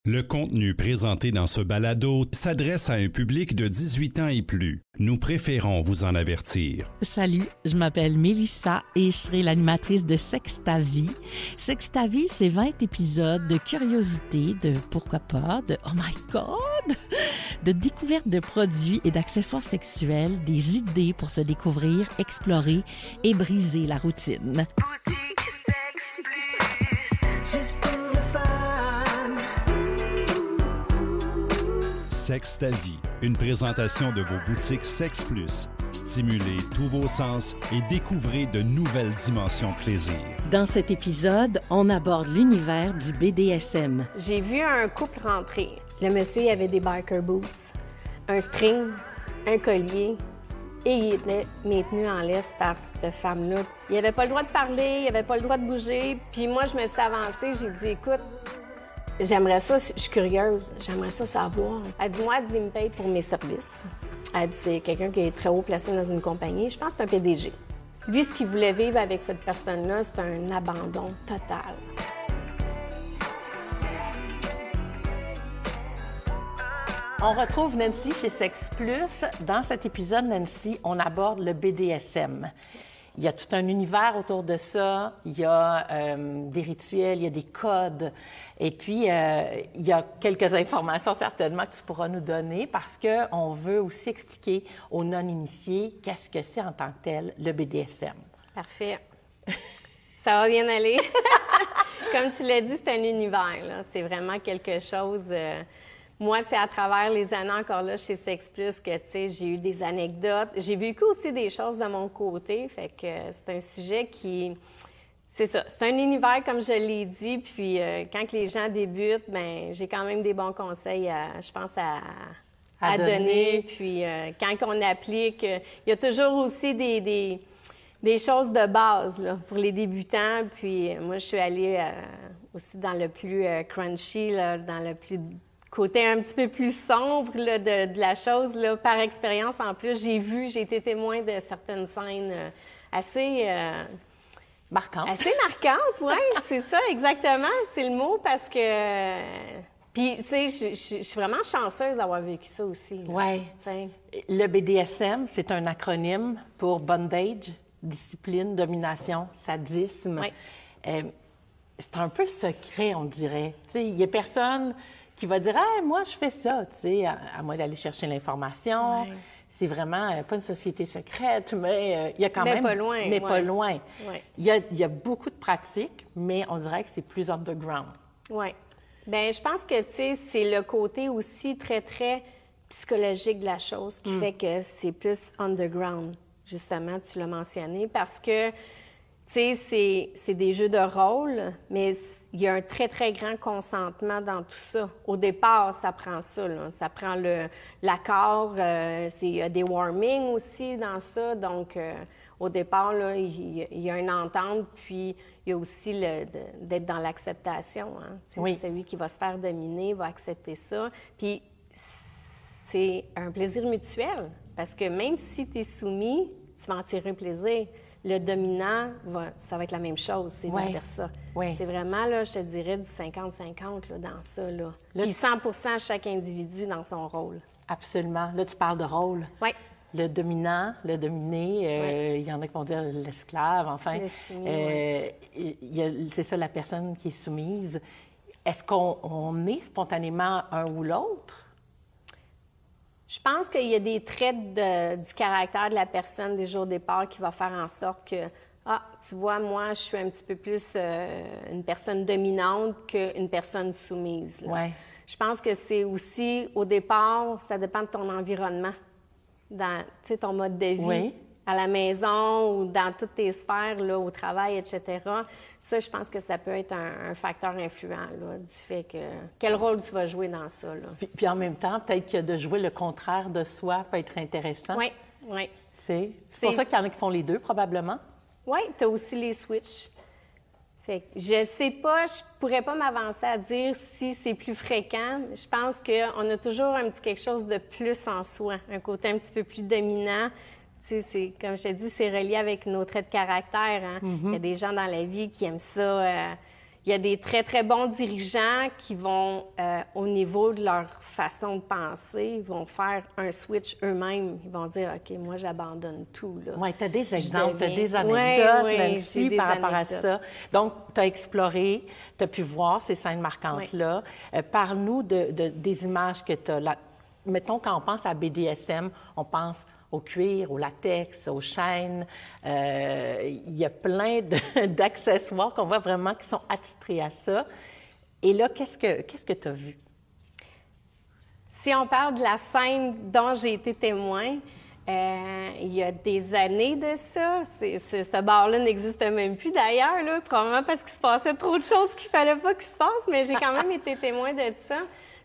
Le contenu présenté dans ce balado s'adresse à un public de 18 ans et plus. Nous préférons vous en avertir. Salut, je m'appelle Mélissa et je serai l'animatrice de Sexe ta vie. Sexe ta vie, c'est 20 épisodes de curiosité, de pourquoi pas, de oh my God, de découverte de produits et d'accessoires sexuels, des idées pour se découvrir, explorer et briser la routine. Sexe ta vie, une présentation de vos boutiques Sexe Plus. Stimulez tous vos sens et découvrez de nouvelles dimensions de plaisir. Dans cet épisode, on aborde l'univers du BDSM. J'ai vu un couple rentrer. Le monsieur, il avait des biker boots, un string, un collier, et il était maintenu en laisse par cette femme-là. Il n'avait pas le droit de parler, il n'avait pas le droit de bouger. Puis moi, je me suis avancée, j'ai dit, écoute, j'aimerais ça, je suis curieuse, j'aimerais ça savoir. Elle dit, moi, il me paye pour mes services. Elle dit, c'est quelqu'un qui est très haut placé dans une compagnie. Je pense que c'est un PDG. Lui, ce qu'il voulait vivre avec cette personne-là, c'est un abandon total. On retrouve Nancy chez Sexe Plus. Dans cet épisode, Nancy, on aborde le BDSM. Il y a tout un univers autour de ça. Il y a des rituels, il y a des codes. Et puis, il y a quelques informations certainement que tu pourras nous donner parce qu'on veut aussi expliquer aux non-initiés qu'est-ce que c'est en tant que tel, le BDSM. Parfait. Ça va bien aller. Comme tu l'as dit, c'est un univers, là. C'est vraiment quelque chose... Moi, c'est à travers les années encore là chez Sexe Plus que, tu sais, j'ai eu des anecdotes. J'ai vécu aussi des choses de mon côté. Fait que c'est un sujet qui... C'est ça. C'est un univers, comme je l'ai dit. Puis quand les gens débutent, ben j'ai quand même des bons conseils, je pense, à donner. Puis quand on applique, il y a toujours aussi des choses de base là, pour les débutants. Puis moi, je suis allée aussi dans le plus crunchy, là, dans le plus... côté un petit peu plus sombre là, de la chose. Là. Par expérience, en plus, j'ai été témoin de certaines scènes assez... marquantes. Assez marquantes, oui, c'est ça, exactement. C'est le mot parce que... Puis, tu sais, je suis vraiment chanceuse d'avoir vécu ça aussi. Oui. Le BDSM, c'est un acronyme pour bondage, discipline, domination, sadisme. Oui. C'est un peu secret, on dirait. Tu sais, il y a personne... qui va dire « Ah, moi, je fais ça », tu sais, à moins d'aller chercher l'information. Ouais. C'est vraiment pas une société secrète, mais il y a quand même... pas loin. Mais pas loin. Ouais. Il y a beaucoup de pratiques, mais on dirait que c'est plus underground. Oui. Bien, je pense que, tu sais, c'est le côté aussi très, très psychologique de la chose qui fait que c'est plus underground, justement, tu l'as mentionné, parce que... Tu sais, c'est des jeux de rôle, mais il y a un très, très grand consentement dans tout ça. Au départ, ça prend ça, là. Ça prend l'accord, il y a des warmings aussi dans ça. Donc, au départ, là, il y a une entente, puis il y a aussi d'être dans l'acceptation. Hein. Oui. Celui qui va se faire dominer va accepter ça. Puis, c'est un plaisir mutuel, parce que même si tu es soumis, tu vas en tirer un plaisir. Le dominant, ça va être la même chose, c'est vice-versa. Oui. C'est vraiment, là, je te dirais, du 50-50 là, dans ça. Là. Puis 100% chaque individu dans son rôle. Absolument. Là, tu parles de rôle. Oui. Le dominant, le dominé, il y en a qui vont dire l'esclave, enfin. Le soumis, c'est ça, la personne qui est soumise. Est-ce qu'on est spontanément un ou l'autre? Je pense qu'il y a des traits du caractère de la personne déjà au départ qui va faire en sorte que, tu vois, moi, je suis un petit peu plus une personne dominante qu'une personne soumise. Ouais. Je pense que c'est aussi, au départ, ça dépend de ton environnement, dans ton mode de vie. Oui. À la maison ou dans toutes tes sphères, là, au travail, etc. Ça, je pense que ça peut être un facteur influent là, du fait que... Quel rôle tu vas jouer dans ça, là? Puis en même temps, peut-être que de jouer le contraire de soi peut être intéressant. Oui, oui. C'est pour ça qu'il y en a qui font les deux, probablement. Oui, tu as aussi les switches. Fait que je sais pas, je pourrais pas m'avancer à dire si c'est plus fréquent. Je pense qu'on a toujours un petit quelque chose de plus en soi, un côté un petit peu plus dominant. Tu sais, comme je te dis, c'est relié avec nos traits de caractère. Hein? Il y a des gens dans la vie qui aiment ça. il y a des très, très bons dirigeants qui vont, au niveau de leur façon de penser, ils vont faire un switch eux-mêmes. Ils vont dire, OK, moi, j'abandonne tout. Oui, tu as des exemples, tu as des anecdotes là-dessus par rapport à ça. Donc, tu as exploré, tu as pu voir ces scènes marquantes-là. Parle-nous des images que tu as. Mettons, quand on pense à BDSM, on pense au cuir, au latex, aux chaînes. Il y a plein d'accessoires qu'on voit vraiment qui sont attitrés à ça. Et là, qu'est-ce que tu as vu? Si on parle de la scène dont j'ai été témoin, il y a des années de ça. Ce bar-là n'existe même plus d'ailleurs, là, probablement parce qu'il se passait trop de choses qu'il fallait pas qu'il se passe, mais j'ai quand même été témoin de ça.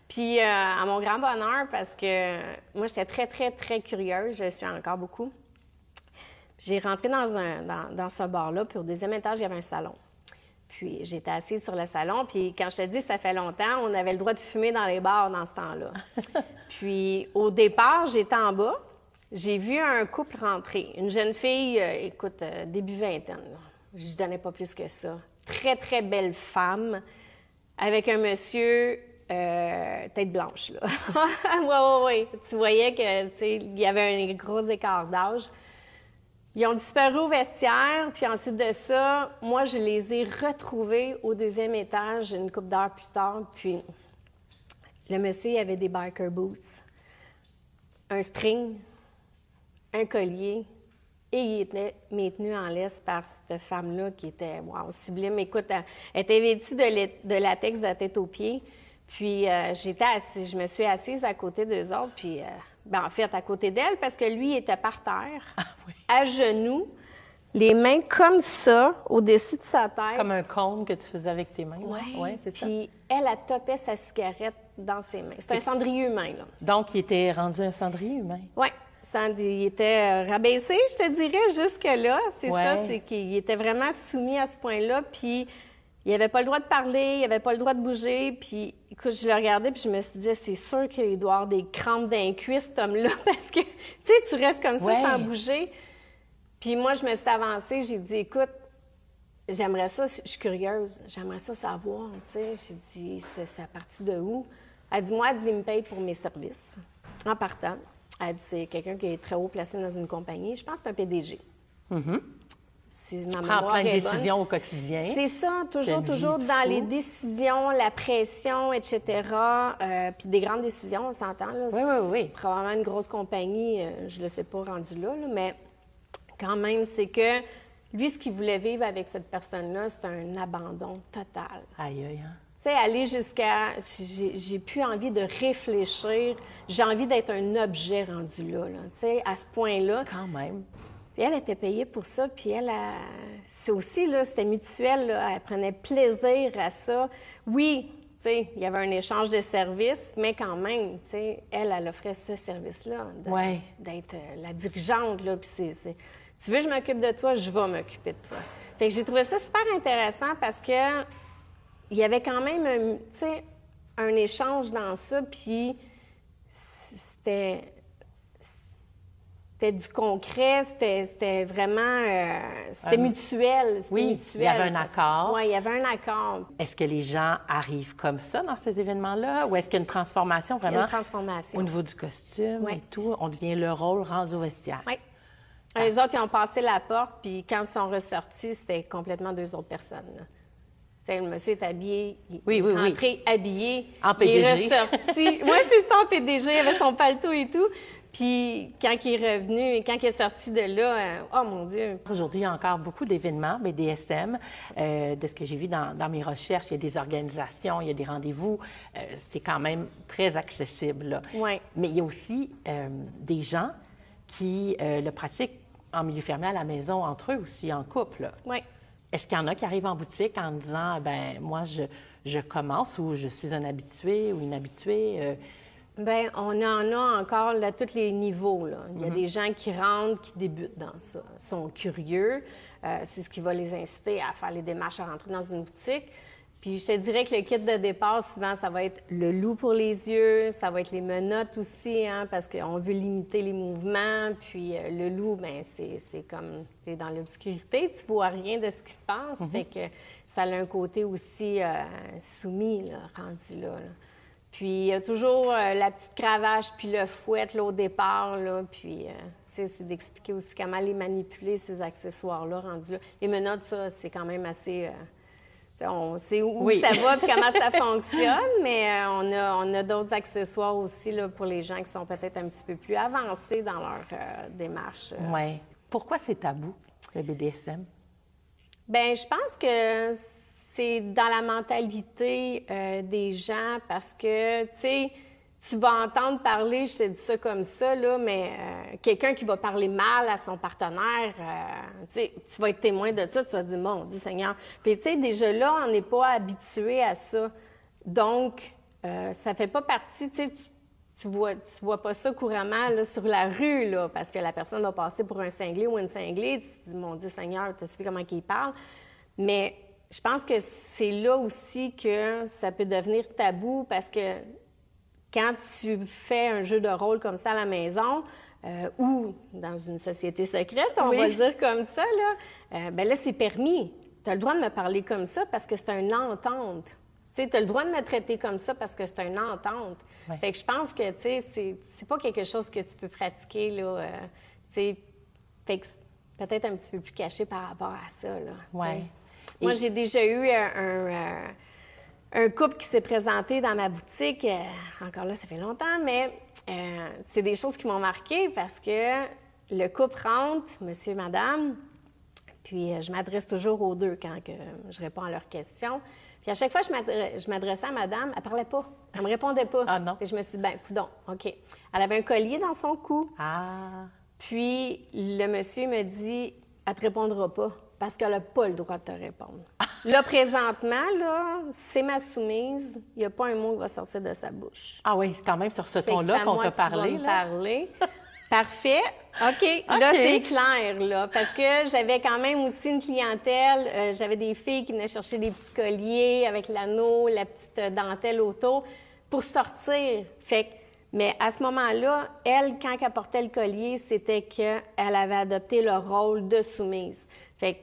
Puis, à mon grand bonheur, parce que moi, j'étais très, très, très curieuse. Je suis encore beaucoup. J'ai rentré dans ce bar-là, puis au deuxième étage, il y avait un salon. Puis, j'étais assise sur le salon, puis quand je te dis, ça fait longtemps, on avait le droit de fumer dans les bars dans ce temps-là. Puis, au départ, j'étais en bas. J'ai vu un couple rentrer. Une jeune fille, écoute, début vingtaine. Je donnais pas plus que ça. Très, très belle femme, avec un monsieur... tête blanche, là. Oui. Tu voyais que, tu sais, il y avait un gros écart d'âge. Ils ont disparu au vestiaire, puis ensuite de ça, moi, je les ai retrouvés au deuxième étage une couple d'heures plus tard, puis le monsieur, il avait des biker boots, un string, un collier, et il était maintenu en laisse par cette femme-là qui était, wow, sublime. Écoute, elle était vêtue de latex de la tête aux pieds. Puis, je me suis assise à côté d'eux autres, puis, en fait, à côté d'elle, parce que lui, il était par terre, à genoux, les mains comme ça, au-dessus de sa tête. Comme un cône que tu faisais avec tes mains. Oui, c'est ça. Puis, elle topait sa cigarette dans ses mains. C'est un cendrier humain, là. Donc, il était rendu un cendrier humain. Oui. Il était rabaissé, je te dirais, jusque-là. C'est ça, c'est qu'il était vraiment soumis à ce point-là, puis... Il n'avait pas le droit de parler, il n'avait pas le droit de bouger. Puis, écoute, je le regardais, puis je me suis dit, c'est sûr qu'il doit avoir des crampes d'un cuisse, cet homme-là, parce que, tu sais, tu restes comme ça sans bouger. Puis moi, je me suis avancée, j'ai dit, écoute, j'aimerais ça, je suis curieuse, j'aimerais ça savoir, tu sais. J'ai dit, c'est à partir de où? Elle dit, moi, il me paye pour mes services. En partant, elle dit, c'est quelqu'un qui est très haut placé dans une compagnie. Je pense que c'est un PDG. Si ma mémoire plein de est bonne. décisions au quotidien. C'est ça, toujours dans les décisions, la pression, etc. Puis des grandes décisions, on s'entend. Là. Oui. Probablement une grosse compagnie, je ne le sais pas rendu là, mais quand même, c'est que lui, ce qu'il voulait vivre avec cette personne-là, c'est un abandon total. Aïe, aïe, hein? Tu sais, aller jusqu'à... J'ai plus envie de réfléchir. J'ai envie d'être un objet rendu là, tu sais, à ce point-là. Quand même. Puis elle était payée pour ça, puis c'est aussi, là, c'était mutuel, là, elle prenait plaisir à ça. Oui, tu sais, il y avait un échange de services, mais quand même, tu sais, elle offrait ce service-là, d'être la dirigeante, là, puis tu veux que je m'occupe de toi, je vais m'occuper de toi. Fait que j'ai trouvé ça super intéressant parce que il y avait quand même, tu sais, un échange dans ça, puis c'était du concret, c'était vraiment... c'était mutuel. Il y avait un accord. Oui, il y avait un accord. Est-ce que les gens arrivent comme ça dans ces événements-là? Ou est-ce qu'il y a une transformation vraiment? Il y a une transformation. Au niveau du costume et tout? On devient le rôle rendu au vestiaire. Oui. Les autres, ils ont passé la porte, puis quand ils sont ressortis, c'était complètement deux autres personnes. Le monsieur est habillé, il est rentré habillé, en PDG. Il est ressorti. Oui, c'est ça, en PDG, il avait son paletot et tout. Puis quand il est revenu et quand il est sorti de là, oh mon Dieu! Aujourd'hui, il y a encore beaucoup d'événements, BDSM. De ce que j'ai vu dans mes recherches, il y a des organisations, il y a des rendez-vous. C'est quand même très accessible. Là. Oui. Mais il y a aussi des gens qui le pratiquent en milieu fermé à la maison, entre eux aussi, en couple. Oui. Est-ce qu'il y en a qui arrivent en boutique en disant, ben moi, je commence ou je suis un habitué ou une habituée? Bien, on en a encore à tous les niveaux. Là. Il y a des gens qui rentrent, qui débutent dans ça, sont curieux. C'est ce qui va les inciter à faire les démarches à rentrer dans une boutique. Puis je te dirais que le kit de départ, souvent, ça va être le loup pour les yeux, ça va être les menottes aussi, hein, parce qu'on veut limiter les mouvements. Puis le loup, bien, c'est comme, t'es dans l'obscurité, tu vois rien de ce qui se passe. Fait que ça a un côté aussi soumis, là, rendu là. Puis il y a toujours la petite cravache, puis le fouet, là, au départ, là. Puis, tu sais, c'est d'expliquer aussi comment les manipuler, ces accessoires-là, rendus là. Les menottes, ça, c'est quand même assez... on sait où ça va et comment ça fonctionne, mais on a d'autres accessoires aussi là, pour les gens qui sont peut-être un petit peu plus avancés dans leur démarche. Oui. Pourquoi c'est tabou, le BDSM? Bien, je pense que c'est dans la mentalité des gens parce que, tu sais, tu vas entendre parler, je te dis ça comme ça, là, mais quelqu'un qui va parler mal à son partenaire, tu sais, tu vas être témoin de ça, tu vas dire, mon Dieu Seigneur. Puis, tu sais, déjà là, on n'est pas habitué à ça. Donc, ça fait pas partie, tu sais, tu vois pas ça couramment là, sur la rue, là, parce que la personne va passer pour un cinglé ou une cinglée. Tu te dis, mon Dieu Seigneur, tu sais comment il parle. Mais je pense que c'est là aussi que ça peut devenir tabou parce que quand tu fais un jeu de rôle comme ça à la maison ou dans une société secrète, on va le dire comme ça, là, bien là, c'est permis. Tu as le droit de me parler comme ça parce que c'est une entente. Tu sais, tu as le droit de me traiter comme ça parce que c'est une entente. Ouais. Fait que je pense que, tu sais, c'est pas quelque chose que tu peux pratiquer, là, tu sais, fait que c'est peut-être un petit peu plus caché par rapport à ça, là. Ouais. Moi, j'ai déjà eu un couple qui s'est présenté dans ma boutique, encore là, ça fait longtemps, mais c'est des choses qui m'ont marquée parce que le couple rentre, monsieur et madame, puis je m'adresse toujours aux deux quand je réponds à leurs questions. Puis à chaque fois que je m'adressais à madame, elle parlait pas, elle me répondait pas. Ah non? Puis je me suis dit, ben coudonc, OK. Elle avait un collier dans son cou. Ah! Puis le monsieur me dit, elle te répondra pas. Parce qu'elle n'a pas le droit de te répondre. Là, présentement, là, c'est ma soumise. Il n'y a pas un mot qui va sortir de sa bouche. Ah oui, c'est quand même sur ce ton-là qu'on t'a parlé. Parler. Parfait. OK. Là, c'est clair, là. Parce que j'avais quand même aussi une clientèle. J'avais des filles qui venaient chercher des petits colliers avec l'anneau, la petite dentelle autour pour sortir. Fait que mais à ce moment-là, elle, quand elle portait le collier, c'était qu'elle avait adopté le rôle de soumise. Fait que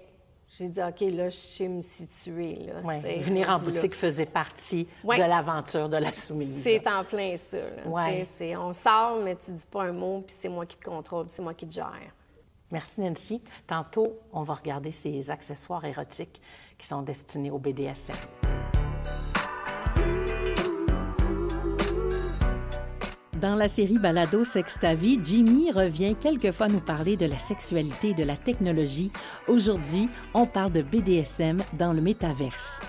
j'ai dit, OK, là, je sais me situer. Là, ouais. Venir en boutique faisait partie de l'aventure de la soumise. C'est en plein ça. Là, ouais. On sort, mais tu dis pas un mot, puis c'est moi qui te contrôle, c'est moi qui te gère. Merci, Nancy. Tantôt, on va regarder ces accessoires érotiques qui sont destinés au BDSM. Dans la série Balado Sexe ta vie, Jimmy revient quelquefois nous parler de la sexualité et de la technologie. Aujourd'hui, on parle de BDSM dans le métaverse.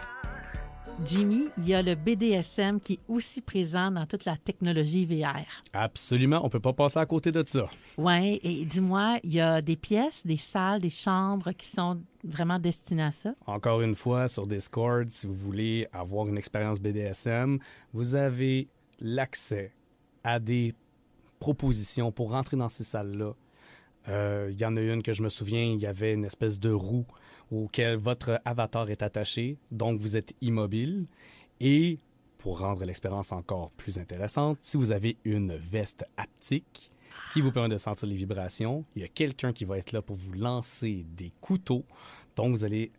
Jimmy, il y a le BDSM qui est aussi présent dans toute la technologie VR. Absolument, on ne peut pas passer à côté de ça. Oui, et dis-moi, il y a des pièces, des salles, des chambres qui sont vraiment destinées à ça? Encore une fois, sur Discord, si vous voulez avoir une expérience BDSM, vous avez l'accès à des propositions pour rentrer dans ces salles-là. Il y en a une que je me souviens, il y avait une espèce de roue auquel votre avatar est attaché, donc vous êtes immobile. Et pour rendre l'expérience encore plus intéressante, si vous avez une veste haptique qui vous permet de sentir les vibrations, il y a quelqu'un qui va être là pour vous lancer des couteaux, donc vous allez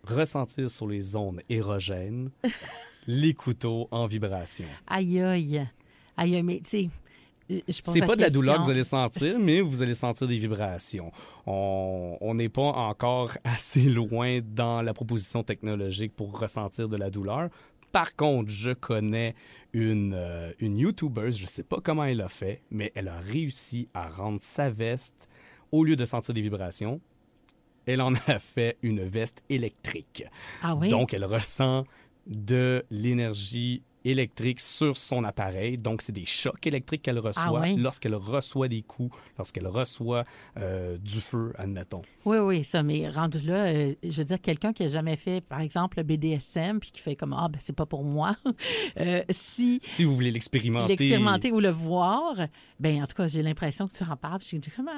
ressentir sur les zones érogènes les couteaux en vibration. Aïe, aïe. Aïe, mais tu sais, c'est pas de la douleur que vous allez sentir, mais vous allez sentir des vibrations. On n'est pas encore assez loin dans la proposition technologique pour ressentir de la douleur. Par contre, je connais une YouTubeuse, je sais pas comment elle a fait, mais elle a réussi à rendre sa veste, au lieu de sentir des vibrations, elle en a fait une veste électrique. Ah oui? Donc, elle ressent de l'énergie électriques sur son appareil. Donc, c'est des chocs électriques qu'elle reçoit lorsqu'elle reçoit des coups, lorsqu'elle reçoit du feu, admettons. Oui, ça, mais rendu là, je veux dire, quelqu'un qui n'a jamais fait, par exemple, le BDSM, puis qui fait comme, ben c'est pas pour moi. Si vous voulez l'expérimenter ou le voir, ben en tout cas, j'ai l'impression que tu en parles, puis je dis, comment?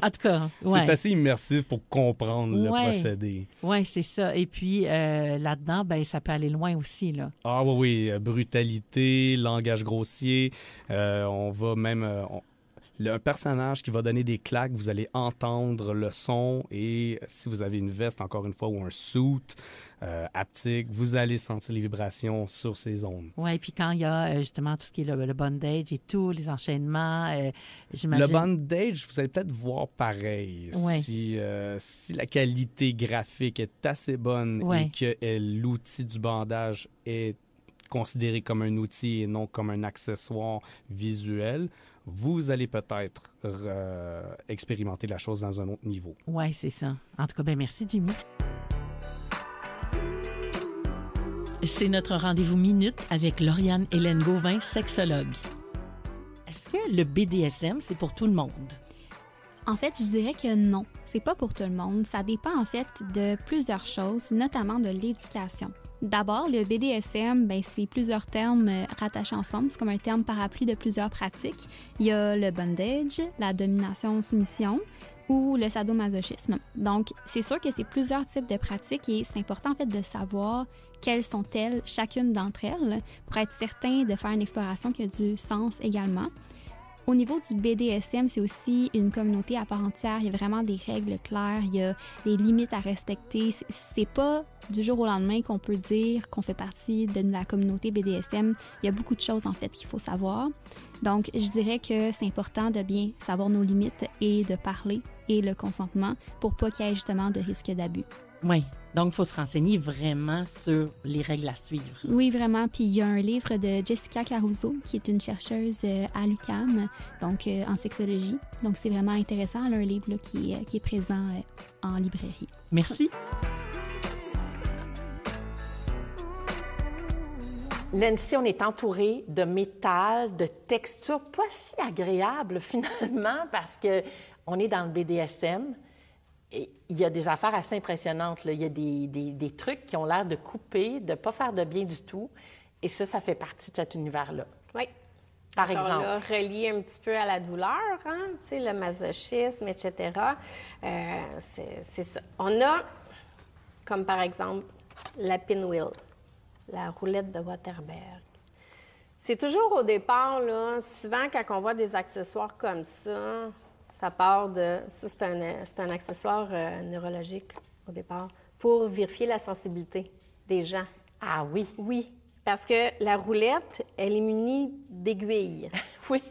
En tout cas, c'est assez immersif pour comprendre le procédé. Oui, c'est ça. Et puis, là-dedans, ben ça peut aller loin aussi, là. Ah oui, brutalité, langage grossier, on va même... un personnage qui va donner des claques, vous allez entendre le son et si vous avez une veste, encore une fois, ou un suit haptique, vous allez sentir les vibrations sur ces ondes. Oui, puis quand il y a justement tout ce qui est le bondage et tout, les enchaînements, j'imagine... Le bondage, vous allez peut-être voir pareil. Si la qualité graphique est assez bonne et que l'outil du bandage est considéré comme un outil et non comme un accessoire visuel, vous allez peut-être expérimenter la chose dans un autre niveau. Oui, c'est ça. En tout cas, ben merci, Jimmy. C'est notre rendez-vous minute avec Lauriane Hélène Gauvin, sexologue. Est-ce que le BDSM, c'est pour tout le monde? En fait, je dirais que non, c'est pas pour tout le monde. Ça dépend en fait de plusieurs choses, notamment de l'éducation. D'abord, le BDSM, c'est plusieurs termes rattachés ensemble. C'est comme un terme parapluie de plusieurs pratiques. Il y a le bondage, la domination-soumission ou le sadomasochisme. Donc, c'est sûr que c'est plusieurs types de pratiques et c'est important en fait de savoir quelles sont-elles, chacune d'entre elles, pour être certain de faire une exploration qui a du sens également. Au niveau du BDSM, c'est aussi une communauté à part entière. Il y a vraiment des règles claires, il y a des limites à respecter. C'est pas du jour au lendemain qu'on peut dire qu'on fait partie de la communauté BDSM. Il y a beaucoup de choses, en fait, qu'il faut savoir. Donc, je dirais que c'est important de bien savoir nos limites et de parler et le consentement pour pas qu'il y ait justement de risque d'abus. Oui. Donc, il faut se renseigner vraiment sur les règles à suivre. Oui, vraiment. Puis, il y a un livre de Jessica Caruso, qui est une chercheuse à l'UQAM, donc en sexologie. Donc, c'est vraiment intéressant. Elle a un livre là, qui est présent en librairie. Merci. Nancy, on est entouré de métal, de textures pas si agréables finalement parce qu'on est dans le BDSM. Et il y a des affaires assez impressionnantes, là. Il y a des trucs qui ont l'air de couper, de ne pas faire de bien du tout. Et ça fait partie de cet univers-là. Oui. Par exemple. Là, relié un petit peu à la douleur, hein? Tu sais, le masochisme, etc. C'est ça. On a, comme par exemple, la pinwheel, la roulette de Waterberg. C'est toujours au départ, là, souvent quand on voit des accessoires comme ça, ça part de... Ça, c'est un accessoire neurologique au départ pour vérifier la sensibilité des gens. Ah oui? Oui, parce que la roulette, elle est munie d'aiguilles. Oui.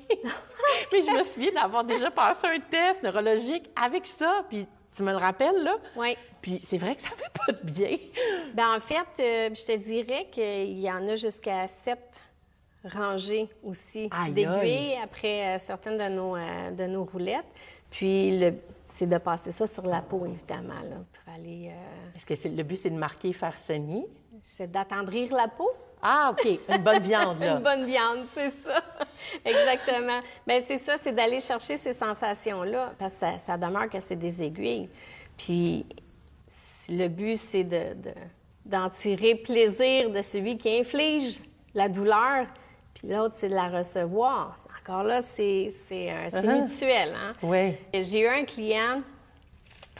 Mais je me souviens d'avoir déjà passé un test neurologique avec ça, puis tu me le rappelles, là? Oui. Puis c'est vrai que ça fait pas de bien. Bien, en fait, je te dirais qu'il y en a jusqu'à 7 rangées aussi d'aiguilles après certaines de nos roulettes. Puis, c'est de passer ça sur la peau, évidemment, là, pour aller... Est-ce que le but, c'est de marquer, faire saigner? C'est d'attendrir la peau. Ah, OK. Une bonne viande, là. Une bonne viande, c'est ça. Exactement. Bien, c'est ça, c'est d'aller chercher ces sensations-là, parce que ça demeure que c'est des aiguilles. Puis, le but, c'est d'en tirer plaisir de celui qui inflige la douleur, puis l'autre, c'est de la recevoir. Encore là, c'est mutuel. Hein? Oui. J'ai eu un client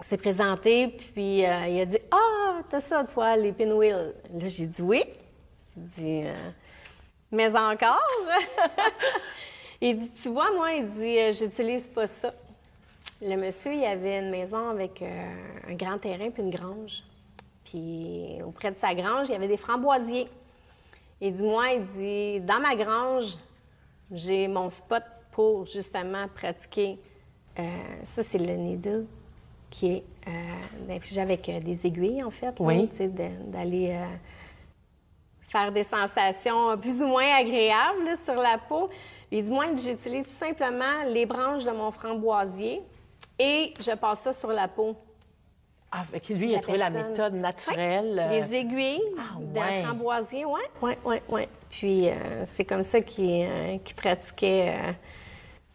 qui s'est présenté, puis il a dit « Ah, t'as ça, toi, les pinwheels. » Là, j'ai dit « Oui. » J'ai dit « Mais encore? » Il dit « Tu vois, moi, il dit « J'utilise pas ça. » Le monsieur, il avait une maison avec un grand terrain puis une grange. Puis auprès de sa grange, il y avait des framboisiers. Il dit « Moi, il dit « Dans ma grange, j'ai mon spot pour justement pratiquer. » Ça, c'est le needle qui est infligé avec des aiguilles, en fait. Oui. Tu sais, d'aller faire des sensations plus ou moins agréables là, sur la peau. Il dit, moi, j'utilise tout simplement les branches de mon framboisier et je passe ça sur la peau. Ah, fait que lui, il a trouvé la méthode naturelle. Les aiguilles d'un framboisier, oui. Puis c'est comme ça qu'il pratiquait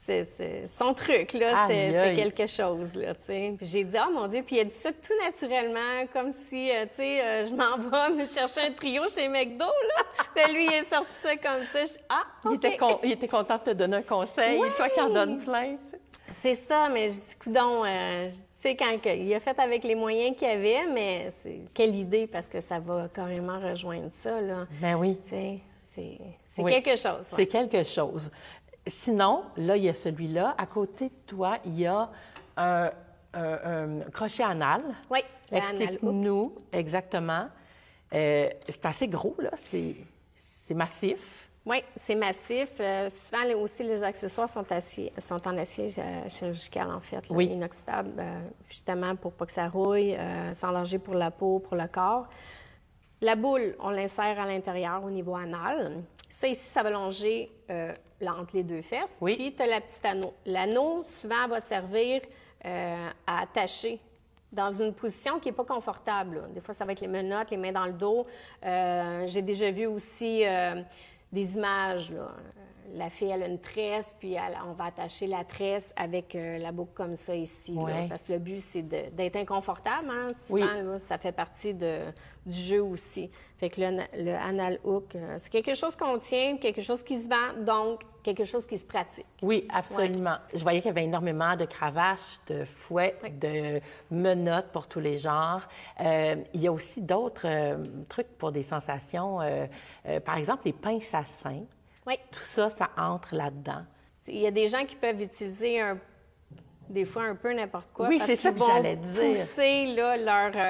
c'est son truc, là. C'est quelque chose, là, tu sais. Puis j'ai dit, oh mon Dieu, puis il a dit ça tout naturellement, comme si, tu sais, je m'en vais me chercher un trio chez McDo, là. Puis lui, il est sorti ça comme ça. OK. Il était content de te donner un conseil, et toi qui en donnes plein. C'est ça, mais je dis, coudonc, tu sais, quand il a fait avec les moyens qu'il avait, mais quelle idée, parce que ça va carrément rejoindre ça, là. Ben oui. Tu sais, c'est quelque chose. C'est quelque chose. Sinon, là, il y a celui-là. À côté de toi, il y a un crochet anal. Oui, explique-nous exactement. C'est assez gros, là. C'est massif. Oui, c'est massif. Souvent, aussi, les accessoires sont en acier chirurgical, en fait, là, inoxydable, justement pour pas que ça rouille, sans danger pour la peau, pour le corps. La boule, on l'insère à l'intérieur au niveau anal. Ça, ici, ça va longer entre les deux fesses. Oui. Puis, tu as la petite anneau. L'anneau, souvent, va servir à attacher dans une position qui n'est pas confortable, là. Des fois, ça va être les menottes, les mains dans le dos. J'ai déjà vu aussi des images, là. La fille, elle a une tresse, puis on va attacher la tresse avec la boucle comme ça ici. Ouais. Là, parce que le but, c'est d'être inconfortable. Hein, souvent, là, ça fait partie du jeu aussi. Fait que le anal hook, c'est quelque chose qu'on tient, quelque chose qui se vend, donc quelque chose qui se pratique. Oui, absolument. Ouais. Je voyais qu'il y avait énormément de cravaches, de fouets, de menottes pour tous les genres. Il y a aussi d'autres trucs pour des sensations. Par exemple, les pinces à seins. Oui. Tout ça, ça entre là-dedans. Il y a des gens qui peuvent utiliser des fois un peu n'importe quoi. Oui, parce c'est ça que j'allais dire. Pousser là,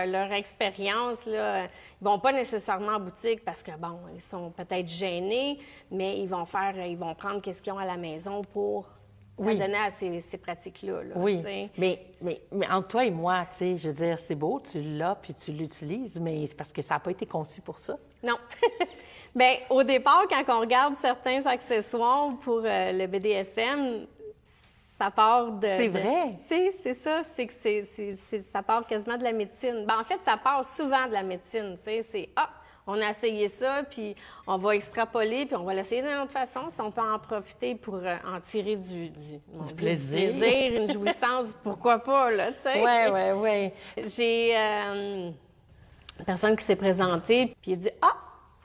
leur expérience. Là. Ils vont pas nécessairement en boutique parce que, bon, ils sont peut-être gênés, mais ils vont prendre qu'est-ce qu'ils ont à la maison pour s'adonner à ces pratiques-là. Là, oui, t'sais. mais entre toi et moi, tu sais, je veux dire, c'est beau, tu l'as puis tu l'utilises, mais c'est parce que ça n'a pas été conçu pour ça. Non. Bien, au départ, quand on regarde certains accessoires pour le BDSM, ça part de... C'est vrai? Tu sais, c'est ça, c'est que ça part quasiment de la médecine. Ben, en fait, ça part souvent de la médecine, tu sais, c'est on a essayé ça, puis on va extrapoler, puis on va l'essayer d'une autre façon, si on peut en profiter pour en tirer du plaisir, une jouissance, pourquoi pas, là, tu sais? Oui. J'ai une personne qui s'est présentée, puis elle dit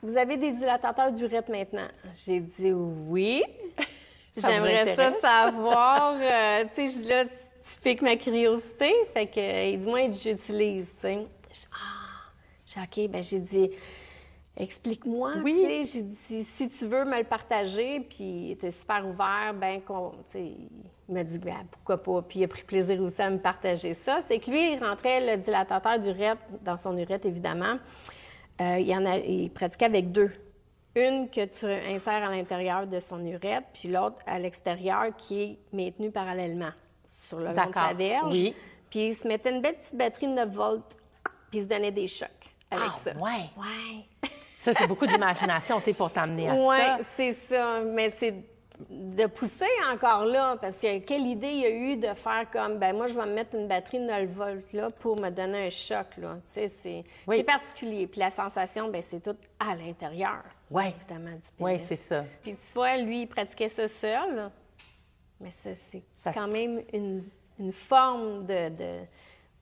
vous avez des dilatateurs d'urètre maintenant? J'ai dit oui. J'aimerais ça savoir. Tu sais, là, tu piques ma curiosité. Fait que, il dit, moi, j'utilise, tu sais. J'ai OK, ben j'ai dit, explique-moi, tu sais. J'ai dit, si tu veux me le partager, puis il était super ouvert, ben, tu sais, il m'a dit, ben, pourquoi pas. Puis il a pris plaisir aussi à me partager ça. C'est que lui, il rentrait le dilatateur d'urètre dans son urètre, évidemment. Il pratiquait avec deux. Une que tu insères à l'intérieur de son urètre, puis l'autre à l'extérieur qui est maintenue parallèlement sur le long de sa verge. Oui. Puis il se mettait une belle petite batterie de 9 volts, puis il se donnait des chocs avec ça. Ouais. Ouais. Ça, c'est beaucoup d'imagination, tu sais, pour t'amener à ça. Oui, c'est ça. Mais c'est de pousser encore là, parce que quelle idée il y a eu de faire comme, ben moi, je vais me mettre une batterie de 9 volts là pour me donner un choc, là. Tu sais, c'est particulier. Puis la sensation, ben c'est tout à l'intérieur. Oui. Évidemment, du pénis. Oui, c'est ça. Puis tu vois, lui, il pratiquait ça seul, là. Mais ça, c'est quand même une forme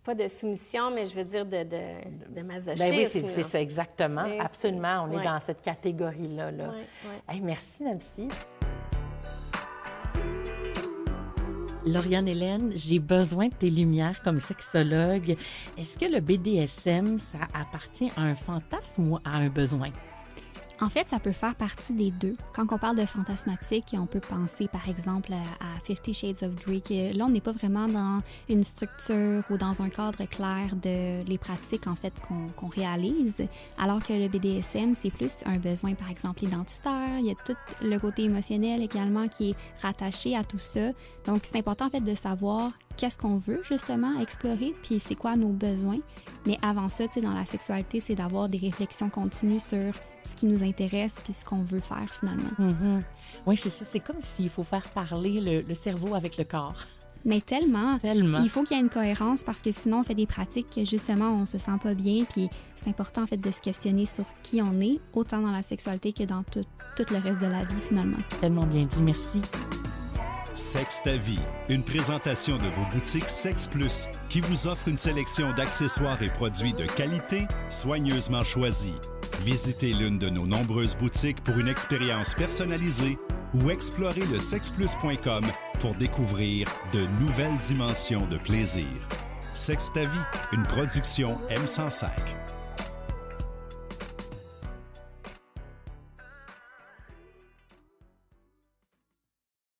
pas de soumission, mais je veux dire de masochisme. Ben oui, c'est ça, exactement. Mais absolument. On est dans cette catégorie-là. Là. Ouais. Hey, merci, Nancy. Lauriane Hélène, j'ai besoin de tes lumières comme sexologue. Est-ce que le BDSM, ça appartient à un fantasme ou à un besoin? En fait, ça peut faire partie des deux. Quand on parle de fantasmatique, on peut penser, par exemple, à 50 Shades of Grey. Que là, on n'est pas vraiment dans une structure ou dans un cadre clair de les pratiques, en fait, qu'on réalise. Alors que le BDSM, c'est plus un besoin, par exemple, identitaire. Il y a tout le côté émotionnel également qui est rattaché à tout ça. Donc, c'est important, en fait, de savoir qu'est-ce qu'on veut, justement, explorer, puis c'est quoi nos besoins. Mais avant ça, tu sais, dans la sexualité, c'est d'avoir des réflexions continues sur ce qui nous intéresse puis ce qu'on veut faire, finalement. Mm-hmm. Oui, c'est ça. C'est comme s'il faut faire parler le cerveau avec le corps. Mais tellement. Tellement. Il faut qu'il y ait une cohérence parce que sinon, on fait des pratiques que, justement, on se sent pas bien. Puis c'est important, en fait, de se questionner sur qui on est, autant dans la sexualité que dans tout le reste de la vie, finalement. Tellement bien dit, merci. Sexe ta vie, une présentation de vos boutiques Sexe Plus qui vous offre une sélection d'accessoires et produits de qualité soigneusement choisis. Visitez l'une de nos nombreuses boutiques pour une expérience personnalisée ou explorez le sexplus.com pour découvrir de nouvelles dimensions de plaisir. Sexe ta vie, une production M105.